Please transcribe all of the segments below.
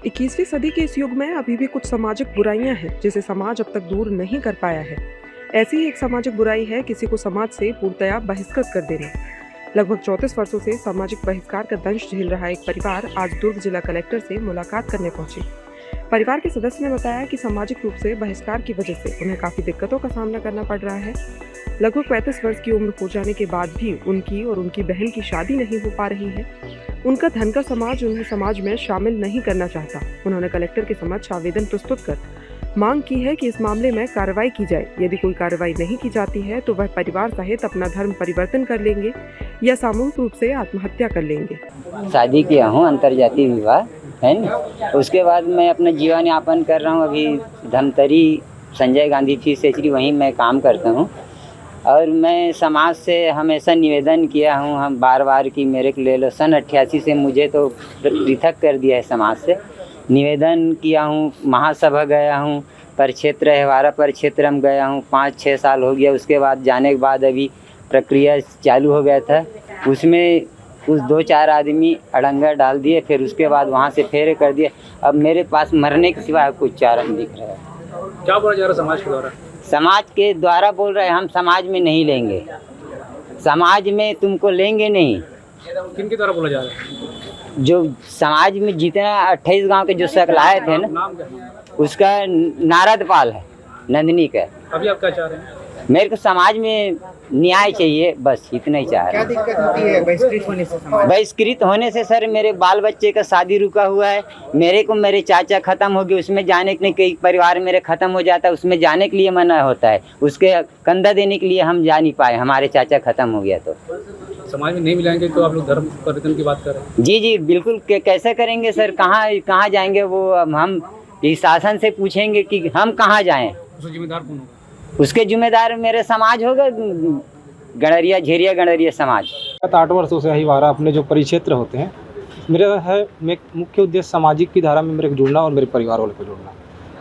21वीं सदी के इस युग में अभी भी कुछ सामाजिक बुराइयां हैं जिसे समाज अब तक दूर नहीं कर पाया है। ऐसी ही एक सामाजिक बुराई है किसी को समाज से पूर्णतया बहिष्कृत कर देना। लगभग 34 वर्षों से सामाजिक बहिष्कार का दंश झेल रहा एक परिवार आज दुर्ग जिला कलेक्टर से मुलाकात करने पहुंचे। परिवार के सदस्य ने बताया कि सामाजिक रूप से बहिष्कार की वजह से उन्हें काफी दिक्कतों का सामना करना पड़ रहा है। लगभग 35 वर्ष की उम्र हो जाने के बाद भी उनकी और उनकी बहन की शादी नहीं हो पा रही है। उनका धनकर समाज उन्हें समाज में शामिल नहीं करना चाहता। उन्होंने कलेक्टर के समक्ष आवेदन प्रस्तुत कर मांग की है कि इस मामले में कार्रवाई की जाए। यदि कोई कार्रवाई नहीं की जाती है तो वह परिवार सहित अपना धर्म परिवर्तन कर लेंगे या सामूहिक रूप से आत्महत्या कर लेंगे। शादी किया हूँ, अंतर्जातीय विवाह है न। उसके बाद मैं अपना जीवन यापन कर रहा हूँ। अभी धमतरी संजय गांधी फीस सेचरी वहीं मैं काम करता हूँ और मैं समाज से हमेशा निवेदन किया हूँ हम बार कि मेरे को ले लो। सन 88 से मुझे तो पृथक कर दिया है समाज से। निवेदन किया हूँ, महासभा गया हूँ, परिक्षेत्र हवारा परिक्षेत्र में गया हूँ, 5-6 साल हो गया। उसके बाद जाने के बाद अभी प्रक्रिया चालू हो गया था। उसमें कुछ 2-4 आदमी अड़ंगा डाल दिए, फिर उसके बाद वहाँ से फेरे कर दिए। अब मेरे पास मरने के सिवा कुछ चारा नहीं दिख रहा है। क्या बोला जा रहा है समाज के द्वारा? समाज के द्वारा बोल रहे हैं हम समाज में नहीं लेंगे, समाज में तुमको लेंगे नहीं। किनके द्वारा बोला जा रहा है? जो समाज में जितना 28 गांव के जो सकलाए थे ना, नाम क्या है? उसका नारद पाल है, नंदिनी का। अभी आप क्या चाह रहे हैं? मेरे को समाज में न्याय चाहिए, बस इतना ही चाह रहे हैं। क्या दिक्कत होती है बहिष्कृत होने से? बहिष्कृत होने से सर मेरे बाल बच्चे का शादी रुका हुआ है। मेरे को मेरे चाचा खत्म हो गए, उसमें जाने के लिए कई परिवार मेरे खत्म हो जाता है, उसमें जाने के लिए मना होता है। उसके कंधा देने के लिए हम जा नहीं पाए, हमारे चाचा खत्म हो गया। तो समाज में नहीं मिलाएंगे तो आप लोग धर्म परिवर्तन की बात कर रहे हैं? जी बिल्कुल। कैसे करेंगे सर? कहाँ जाएंगे? वो हम इस शासन से पूछेंगे कि हम कहाँ जाएं? उसका जिम्मेदार कौन होगा? उसके जिम्मेदार मेरे समाज होगा, गणरिया झेरिया गणरिया समाज। 8 वर्षों से अहिवारा अपने जो परिक्षेत्र होते हैं, मेरा है मुख्य उद्देश्य सामाजिक की धारा में मेरे को जुड़ना और मेरे परिवार वालों को जोड़ना।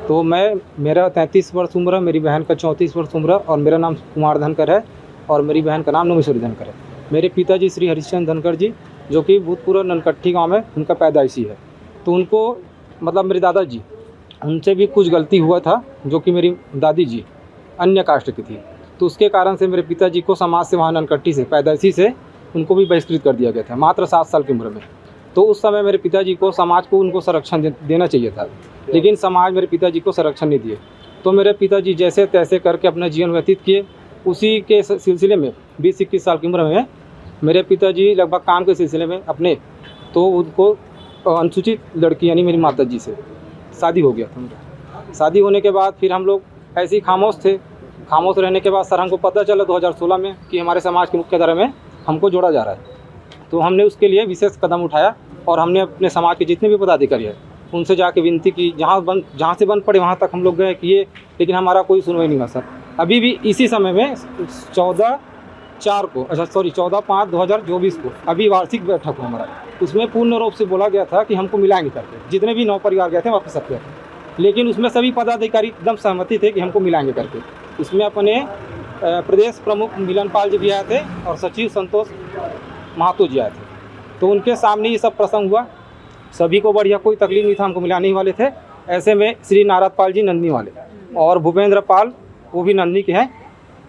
तो मेरा 33 वर्ष उम्र है, मेरी बहन का 34 वर्ष उम्र और मेरा नाम कुमार धनकर है और मेरी बहन का नाम नोमेश्वरी धनकर है। मेरे पिताजी श्री हरिश्चंद्र धनकर जी, जो कि भूतपूर्व ननकट्ठी गाँव में उनका पैदाइशी है। तो उनको मतलब मेरे दादाजी, उनसे भी कुछ गलती हुआ था, जो कि मेरी दादी जी अन्य कास्ट की थी। तो उसके कारण से मेरे पिताजी को समाज से वहाँ ननकट्टी से पैदाइशी से उनको भी बहिष्कृत कर दिया गया था, मात्र 7 साल की उम्र में। तो उस समय मेरे पिताजी को समाज को उनको संरक्षण देना चाहिए था, लेकिन समाज मेरे पिताजी को संरक्षण नहीं दिए। तो मेरे पिताजी जैसे तैसे करके अपना जीवन व्यतीत किए। उसी के सिलसिले में 20-21 साल की उम्र में मेरे पिताजी लगभग काम के सिलसिले में अपने, तो उनको अनुसूचित लड़की यानी मेरी माता जी से शादी हो गया था। शादी होने के बाद फिर हम लोग ऐसे ही खामोश थे। खामोश रहने के बाद सर हमको पता चला 2016 में कि हमारे समाज की मुख्यधारा में हमको जोड़ा जा रहा है। तो हमने उसके लिए विशेष कदम उठाया और हमने अपने समाज के जितने भी पदाधिकारी हैं उनसे जाके विनती की। जहाँ से बन पड़े वहाँ तक हम लोग गए किए, लेकिन हमारा कोई सुनवाई नहीं हुआ सर। अभी भी इसी समय में 14/5/2024 को अभी वार्षिक बैठक हुआ हमारा, उसमें पूर्ण रूप से बोला गया था कि हमको मिलाएंगे करके। जितने भी 9 परिवार गए थे वापस सब गए, लेकिन उसमें सभी पदाधिकारी एकदम सहमति थे कि हमको मिलाएंगे करके। इसमें अपने प्रदेश प्रमुख मिलन पाल जी भी आए थे और सचिव संतोष महतो जी आए थे। तो उनके सामने ये सब प्रसंग हुआ। सभी को बढ़िया, कोई तकलीफ नहीं था, हमको मिलाने ही वाले थे। ऐसे में श्री नारद पाल जी नंदनी वाले और भूपेंद्र पाल, वो भी नंदनी के हैं,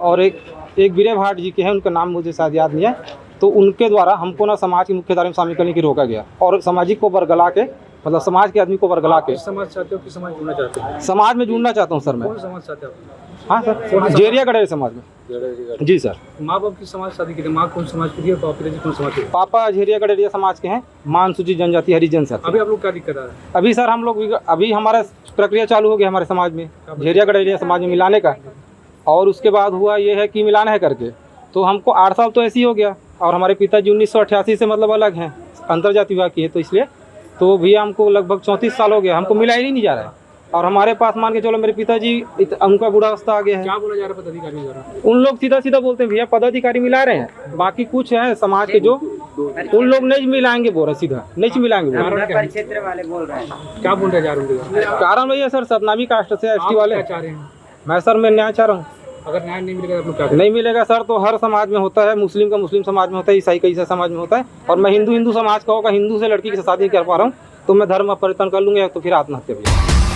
और एक बीरे भाट जी के हैं, उनका नाम मुझे शायद याद नहीं है। तो उनके द्वारा हमको ना समाज की मुख्यधारा में शामिल करने की रोका गया और सामाजिक को बरगला के, मतलब समाज के आदमी को बरगला के। समाज चाहते हो कि समाज जुड़ना चाहते हो? समाज में जुड़ना चाहता हूँ सर मैं। कौन समाज चाहते हो? हाँ सर, झेरिया गणेरिया समाज में। जी सर। माँ बाप की समाज शादी की थी? माँ कौन समाज की थी और पिताजी कौन समाज के? पापा झेरिया गणेरिया समाज के हैं, अनुसूचित जनजाति हरिजन सर। अभी आप लोग क्या दिक्कत आ रहा है? अभी सर हम लोग अभी हमारा प्रक्रिया चालू हो गया हमारे समाज में झेरिया गणेरिया समाज में मिलाने का। और उसके बाद हुआ ये है कि मिलाना है करके, तो हमको 8 साल तो ऐसे ही हो गया। और हमारे पिताजी 1988 से मतलब अलग हैं, अंतर्जातीय विवाह की है। तो इसलिए तो भैया हमको लगभग 34 साल हो गया, हमको मिला ही नहीं जा रहा है। और हमारे पास मान के चलो मेरे पिताजी, उनका बुढ़ावस्था आ गया है। क्या बोला जा रहा है पदाधिकारी द्वारा? उन लोग सीधा बोलते हैं भैया पदाधिकारी मिला रहे हैं, बाकी कुछ है समाज के जो उन लोग नहीं मिलाएंगे, बोल रहे सीधा नहीं मिलाएंगे। परिक्षेत्र वाले बोल रहे हैं। क्या बोल रहे जा रहे? कारण भैया सर सतनामी कास्ट से एसटी वाले। चाह रहे हैं? मैं सर मैं न्याय चाह रहा हूँ। अगर न्याय नहीं मिलेगा तो क्या? नहीं मिलेगा सर, तो हर समाज में होता है। मुस्लिम का मुस्लिम समाज में होता है, ईसाई का ईसाई समाज में होता है। और मैं हिंदू समाज का होगा, हिंदू से लड़की की शादी कर पा रहा हूँ, तो मैं धर्म परिवर्तन कर लूँगा, तो फिर आत्महत्या भी।